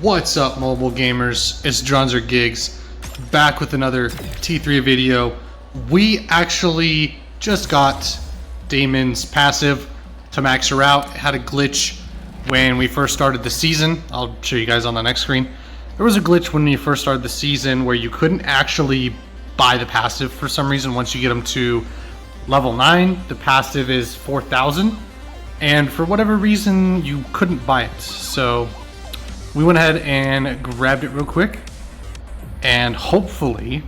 What's up, mobile gamers? It's Dronzer Gigs, back with another T3 video. We actually just got Daimon's passive to max her out. It had a glitch when we first started the season. I'll show you guys on the next screen. There was a glitch when you first started the season where you couldn't actually buy the passive for some reason. Once you get them to level 9, the passive is 4,000. And for whatever reason, you couldn't buy it. So we went ahead and grabbed it real quick, and hopefully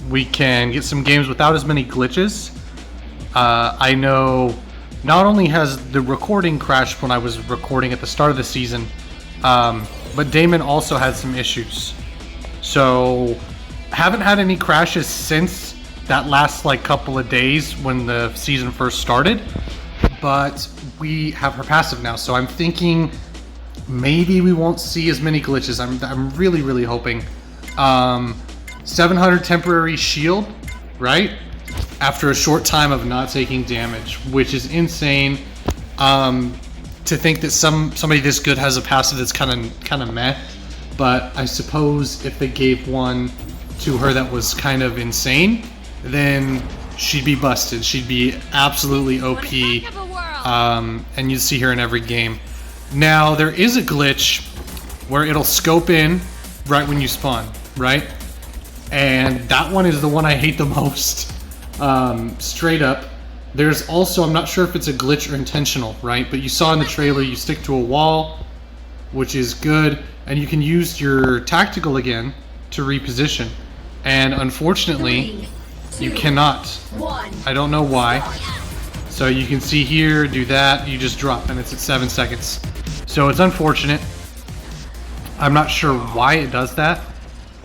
we can get some games without as many glitches. I know not only has the recording crashed when I was recording at the start of the season, but Daimon also had some issues. So haven't had any crashes since that last couple of days when the season first started, but we have her passive now, so I'm thinking maybe we won't see as many glitches. I'm really hoping. 700 temporary shield, right? After a short time of not taking damage, which is insane. To think that somebody this good has a passive that's kind of meh. But I suppose if they gave one to her that was kind of insane, then she'd be busted. She'd be absolutely OP. And you'd see her in every game. Now, there is a glitch where it'll scope in right when you spawn, right? And that one is the one I hate the most, straight up. There's also, I'm not sure if it's a glitch or intentional, right? But you saw in the trailer, you stick to a wall, which is good, and you can use your tactical again to reposition. And unfortunately, you cannot. I don't know why. So you can see here, do that, you just drop, and it's at 7 seconds. So it's unfortunate. I'm not sure why it does that,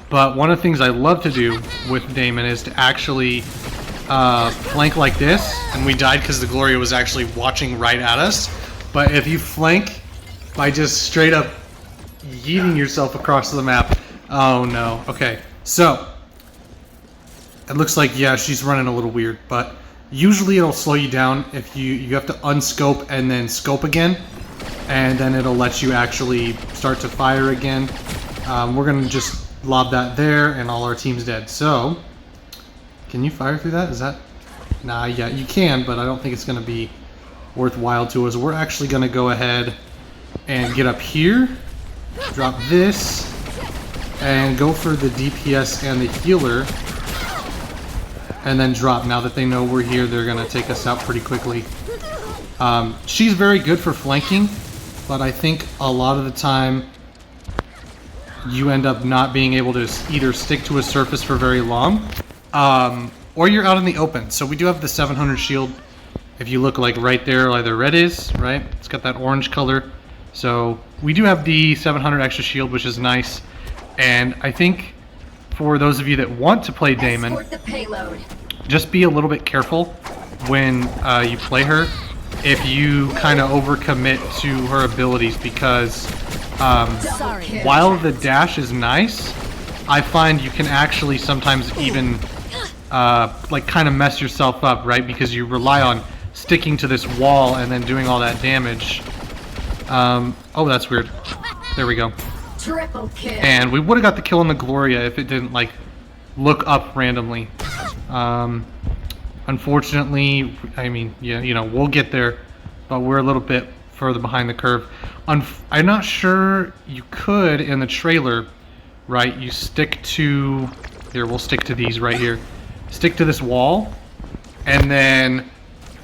but one of the things I love to do with Daimon is to actually flank like this, and we died because the Gloria was actually watching right at us. But if you flank by just straight up yeeting yourself across the map, oh no. Okay, so it looks like, yeah, she's running a little weird, but usually it'll slow you down if you have to unscope and then scope again, and then it'll let you actually start to fire again. We're gonna just lob that there, and all our team's dead. So, can you fire through that? Is that? Nah, yeah, you can, but I don't think it's gonna be worthwhile to us. We're actually gonna go ahead and get up here, drop this, and go for the DPS and the healer, and then drop. Now that they know we're here, they're gonna take us out pretty quickly. She's very good for flanking, but I think a lot of the time you end up not being able to either stick to a surface for very long, or you're out in the open. So we do have the 700 shield. If you look right there, the red is, right? It's got that orange color. So we do have the 700 extra shield, which is nice. And I think for those of you that want to play Daimon, just be a little bit careful when you play her if you kind of overcommit to her abilities, because while the dash is nice, I find you can actually sometimes even kind of mess yourself up, right? Because you rely on sticking to this wall and then doing all that damage. Oh, that's weird. There we go. Triple kill. And we would have got the kill on the Gloria if it didn't look up randomly. Unfortunately, I mean, yeah, we'll get there, but we're a little bit further behind the curve. I'm not sure you could in the trailer, right? You stick to here. We'll stick to these right here. Stick to this wall, and then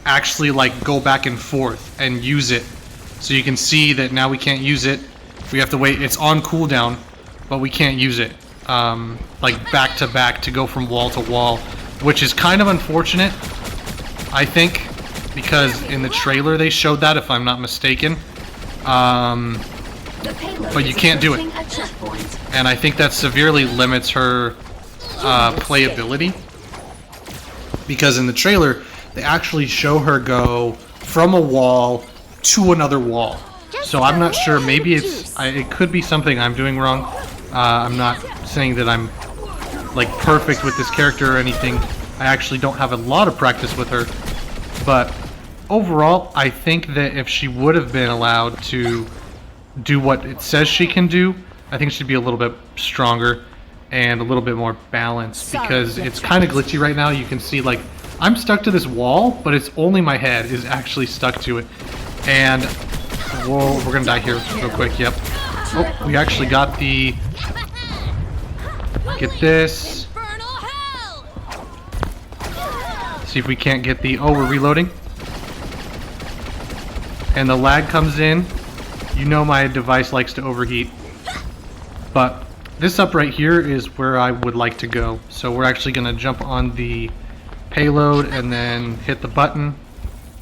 actually go back and forth and use it. So you can see that now we can't use it. We have to wait. It's on cooldown, but we can't use it back to back to go from wall to wall, which is kind of unfortunate, I think, because in the trailer they showed that, if I'm not mistaken. But you can't do it, and I think that severely limits her playability, because in the trailer they actually show her go from a wall to another wall. So I'm not sure, maybe it could be something I'm doing wrong. I'm not saying that I'm perfect with this character or anything. I actually don't have a lot of practice with her, but overall I think that if she would have been allowed to do what it says she can do, I think it should be a little bit stronger and a little bit more balanced because it's kind of glitchy right now. You can see like I'm stuck to this wall, but it's only my head is actually stuck to it. And whoa, we're gonna die here real quick. Yep. Oh, we actually got the. Get this. See if we can't get the. Oh, we're reloading. And the lag comes in. You know my device likes to overheat. But this up right here is where I would like to go. So we're actually going to jump on the payload and then hit the button.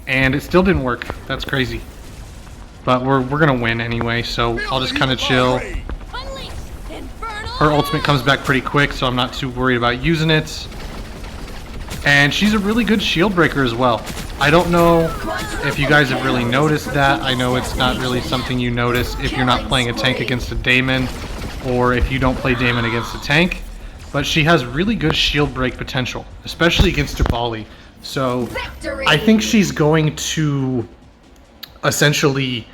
And it still didn't work. That's crazy. But we're going to win anyway, so I'll just kind of chill. Her ultimate comes back pretty quick, so I'm not too worried about using it. And she's a really good shield breaker as well. I don't know if you guys have really noticed that. I know it's not really something you notice if you're not playing a tank against a Daimon, or if you don't play Daimon against a tank. But she has really good shield break potential, especially against Jabali. So I think she's going to essentially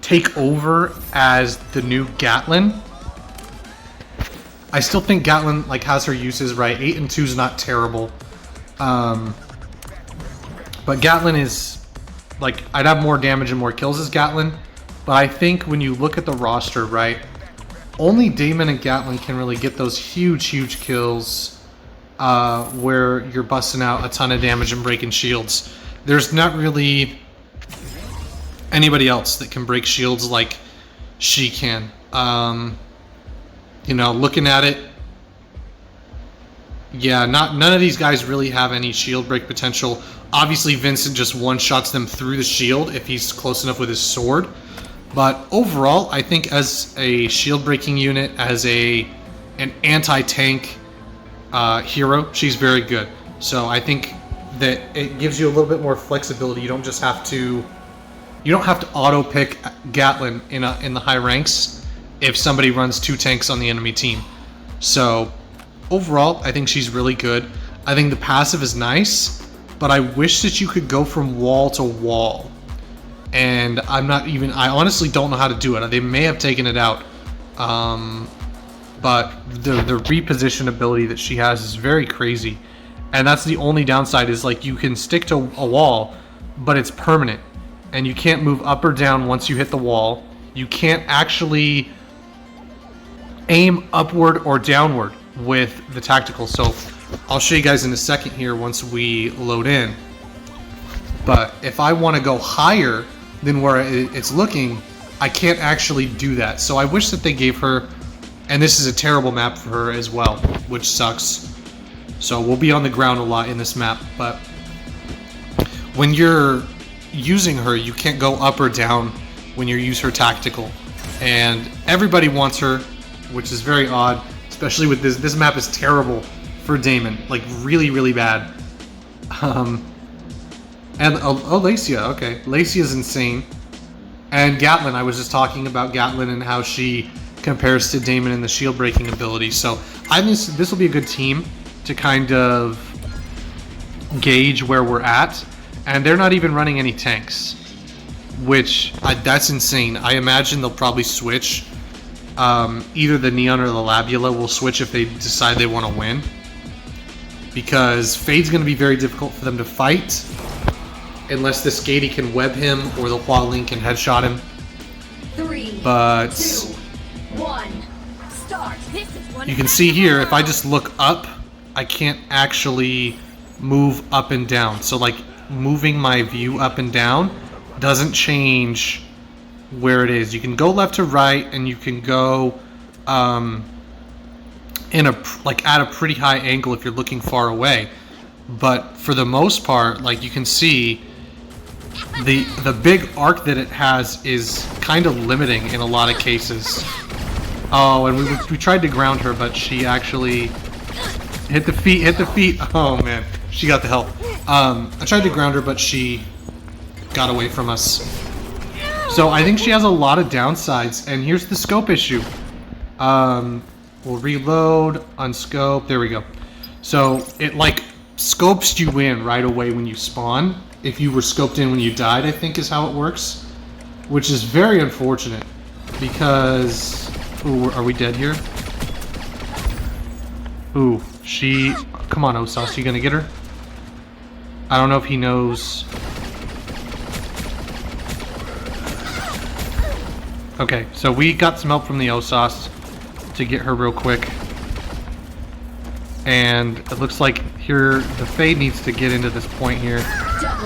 take over as the new Gatlin. I still think Gatlin like has her uses right. 8 and 2 is not terrible. But Gatlin is, like, I'd have more damage and more kills as Gatlin. But I think when you look at the roster, right, only Daimon and Gatlin can really get those huge kills where you're busting out a ton of damage and breaking shields. There's not really anybody else that can break shields like she can. You know, looking at it, yeah, none of these guys really have any shield break potential. Obviously, Vincent just one-shots them through the shield if he's close enough with his sword. But overall, I think as a shield breaking unit, as an anti-tank hero, she's very good. So I think that it gives you a little bit more flexibility. You don't just have to, auto pick Gatlin in the high ranks if somebody runs 2 tanks on the enemy team. So overall, I think she's really good. I think the passive is nice, but I wish that you could go from wall to wall. And I honestly don't know how to do it. They may have taken it out. But the reposition ability that she has is very crazy. And that's the only downside is like you can stick to a wall, but it's permanent. And you can't move up or down once you hit the wall. You can't actually aim upward or downward with the tactical. So I'll show you guys in a second here once we load in. But if I want to go higher than where it's looking, I can't actually do that. So I wish that they gave her, and this is a terrible map for her as well, which sucks. So we'll be on the ground a lot in this map, but when you're using her, you can't go up or down when you use her tactical. And everybody wants her, which is very odd, especially with this. This map is terrible for Daimon, like really bad. And Lacia, okay, Lacia's insane. And Gatlin, I was just talking about Gatlin and how she compares to Daimon in the shield breaking ability. So I think this will be a good team to kind of gauge where we're at. And they're not even running any tanks, which that's insane. I imagine they'll probably switch. Either the Neon or the Labula will switch if they decide they want to win. Because Fade's going to be very difficult for them to fight. Unless the Skady can web him or the Hualing can headshot him. 3, but 2, 1, start. You can see here, if I just look up, I can't actually move up and down. So like moving my view up and down doesn't change where it is. You can go left to right, and you can go at a pretty high angle if you're looking far away. But for the most part, like you can see, the big arc that it has is kind of limiting in a lot of cases. Oh, and we tried to ground her, but she actually hit the feet. Oh man, she got the help. I tried to ground her, but she got away from us. So I think she has a lot of downsides, and here's the scope issue. We'll reload, unscope, there we go. So it like scopes you in right away when you spawn. If you were scoped in when you died, I think is how it works. Which is very unfortunate, because Ooh, are we dead here? Ooh, she... Come on, Osas, you gonna get her? I don't know if he knows... Okay, so we got some help from the Osas to get her real quick. And it looks like here the Fae needs to get into this point here.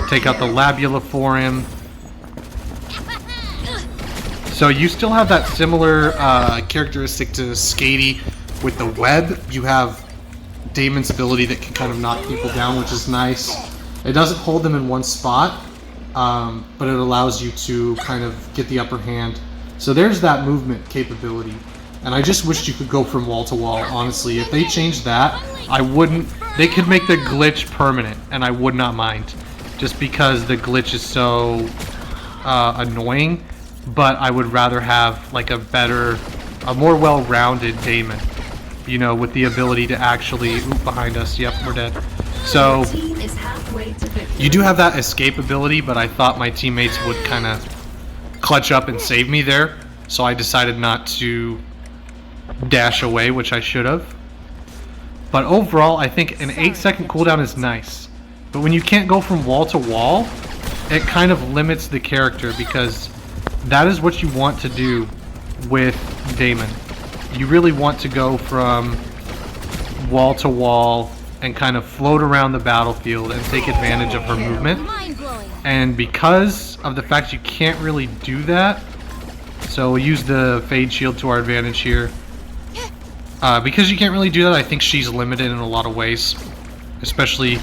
Take out the Labula for him. So you still have that similar characteristic to Skady with the web. You have Daimon's ability that can kind of knock people down, which is nice. It doesn't hold them in one spot, but it allows you to kind of get the upper hand. So there's that movement capability. And I just wished you could go from wall to wall, honestly. If they changed that, I wouldn't... They could make the glitch permanent, and I would not mind. Just because the glitch is so annoying. But I would rather have, like, a more well-rounded Daimon. You know, with the ability to actually... Oop, behind us. Yep, we're dead. So, you do have that escape ability, but I thought my teammates would kind of clutch up and save me there. So I decided not to dash away, which I should have. But overall, I think an 8-second cooldown is nice. But when you can't go from wall to wall, it kind of limits the character, because that is what you want to do with Daimon. You really want to go from wall to wall and kind of float around the battlefield and take advantage of her movement. And because of the fact you can't really do that, so we'll use the Fade Shield to our advantage here. Because you can't really do that, I think she's limited in a lot of ways. Especially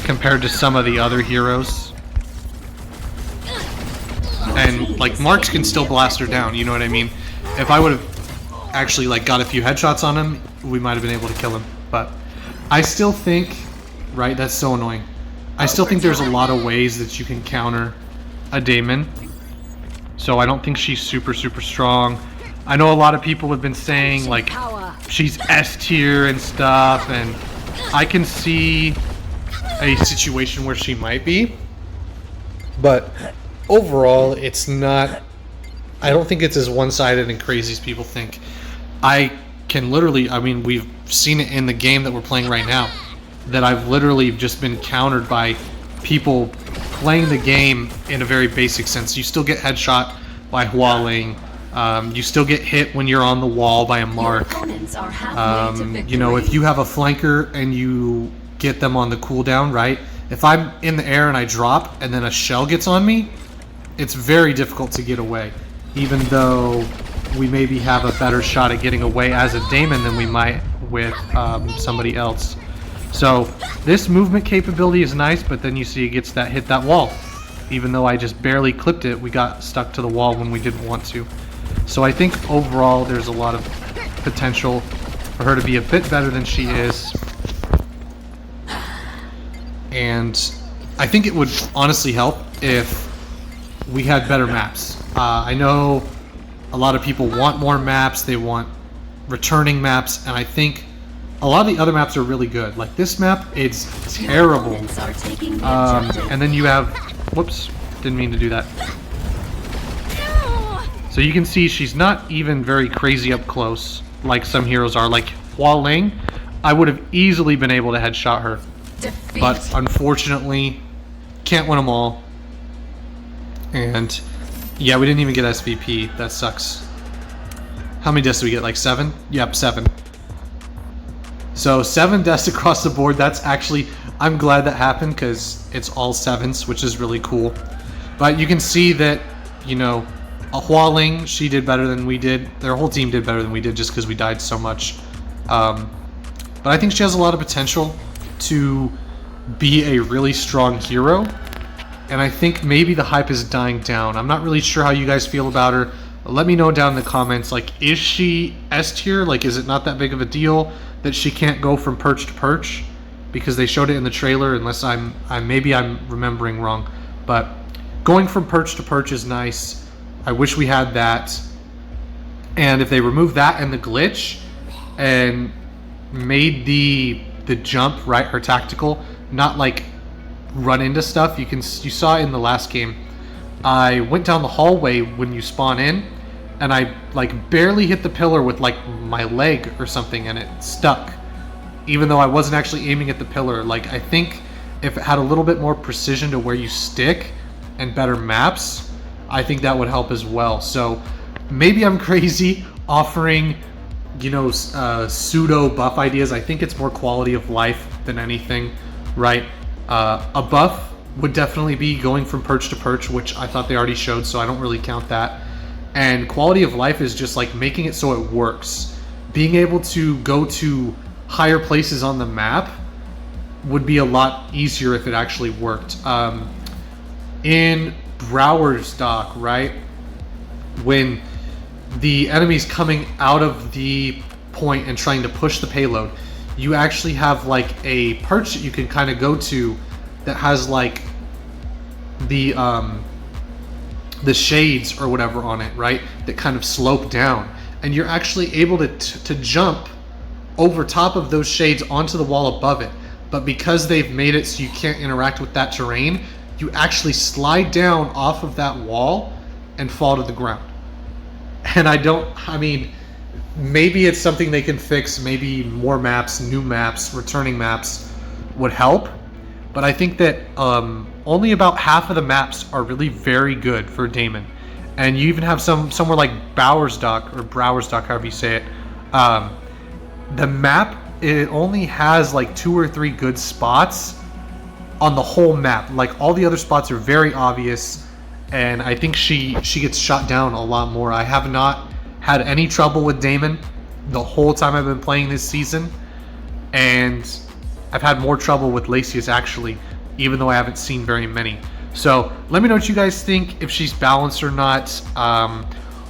compared to some of the other heroes. And, like, Marks can still blast her down, you know what I mean? If I would have actually, like, got a few headshots on him, we might have been able to kill him. But I still think... Right, that's so annoying. I still think there's a lot of ways that you can counter a Daimon. So I don't think she's super, super strong. I know a lot of people have been saying, like, she's S tier and stuff, and I can see a situation where she might be. But overall, it's not... I don't think it's as one-sided and crazy as people think. I can literally... I mean, we've seen it in the game that we're playing right now. That I've literally just been countered by people playing the game in a very basic sense. You still get headshot by Hualing. You still get hit when you're on the wall by a mark. You know, if you have a flanker and you get them on the cooldown, right? If I'm in the air and I drop and then a shell gets on me, it's very difficult to get away. Even though we maybe have a better shot at getting away as a Daimon than we might with somebody else. So this movement capability is nice, but then you see it gets that hit that wall. Even though I just barely clipped it, we got stuck to the wall when we didn't want to. So I think overall there's a lot of potential for her to be a bit better than she is. And I think it would honestly help if we had better maps. I know a lot of people want more maps, they want returning maps, and I think a lot of the other maps are really good. Like this map, it's terrible. And then you have... Whoops, didn't mean to do that. So you can see she's not even very crazy up close like some heroes are. Like Hualing, I would have easily been able to headshot her. But unfortunately, can't win them all. And yeah, we didn't even get SVP. That sucks. How many deaths did we get? Like 7? Yep, 7. So 7 deaths across the board. That's actually... I'm glad that happened because it's all 7s, which is really cool. But you can see that, you know, a Hualing, she did better than we did. Their whole team did better than we did just because we died so much. But I think she has a lot of potential to be a really strong hero. And I think maybe the hype is dying down. I'm not really sure how you guys feel about her. Let me know down in the comments, like, is she S tier? Like, is it not that big of a deal that she can't go from perch to perch? Because they showed it in the trailer, unless maybe I'm remembering wrong. But going from perch to perch is nice. I wish we had that. And if they remove that and the glitch and made the jump, right, her tactical, not like run into stuff. You saw in the last game, I went down the hallway when you spawn in, and I like barely hit the pillar with like my leg or something, and it stuck, even though I wasn't actually aiming at the pillar. Like, I think if it had a little bit more precision to where you stick and better maps, I think that would help as well. So maybe I'm crazy offering, you know, pseudo buff ideas. I think it's more quality of life than anything, right? A buff would definitely be going from perch to perch, which I thought they already showed, so I don't really count that. And quality of life is just like making it so it works. Being able to go to higher places on the map would be a lot easier if it actually worked. In Brower's Dock, right, when the enemy's coming out of the point and trying to push the payload, you actually have like a perch that you can kind of go to that has like the shades or whatever on it, right, that kind of slope down, and you're actually able to jump over top of those shades onto the wall above it. But because they've made it so you can't interact with that terrain, you actually slide down off of that wall and fall to the ground. And I mean, maybe it's something they can fix. Maybe more maps, new maps, returning maps would help. But I think that only about half of the maps are really very good for Daimon. And you even have somewhere like Brower's Dock, however you say it. The map, it only has like 2 or 3 good spots on the whole map. Like, all the other spots are very obvious, and I think she gets shot down a lot more. I have not had any trouble with Daimon the whole time I've been playing this season, and I've had more trouble with Lacey's actually, even though I haven't seen very many. So let me know what you guys think, if she's balanced or not.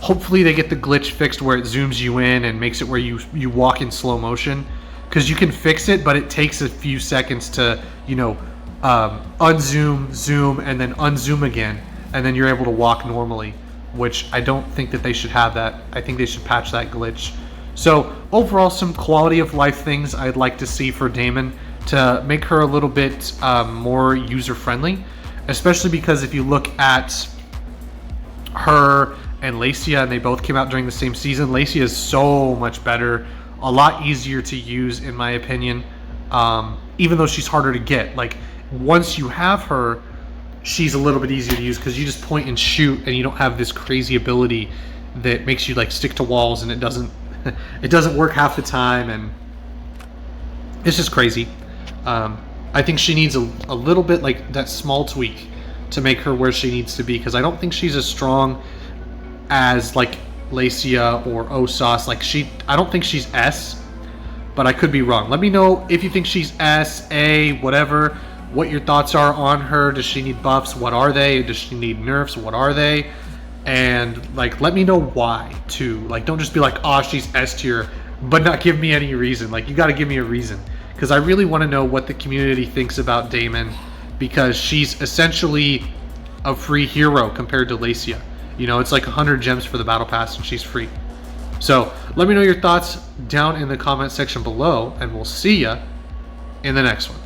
Hopefully they get the glitch fixed where it zooms you in and makes it where you walk in slow motion, because you can fix it, but it takes a few seconds to, you know, unzoom, zoom, and then unzoom again, and then you're able to walk normally, which I don't think that they should have that. I think they should patch that glitch. So overall, some quality of life things I'd like to see for Daimon to make her a little bit more user friendly, especially because if you look at her and Lacia, and they both came out during the same season, Lacia is so much better, a lot easier to use in my opinion, even though she's harder to get. Like, once you have her, she's a little bit easier to use because you just point and shoot, and you don't have this crazy ability that makes you like stick to walls, and it doesn't work half the time, and it's just crazy. I think she needs a little bit like that small tweak to make her where she needs to be, because I don't think she's as strong as like Lacia or Osas. Like, I don't think she's S, but I could be wrong. Let me know if you think she's S, A, whatever, what your thoughts are on her. Does she need buffs? What are they? Does she need nerfs? What are they? And like, let me know why too. Like, don't just be like, oh, she's S tier, but not give me any reason. Like, you got to give me a reason, because I really want to know what the community thinks about Daimon, because she's essentially a free hero compared to Lacia. You know, it's like 100 gems for the battle pass, and she's free. So let me know your thoughts down in the comment section below, and we'll see ya in the next one.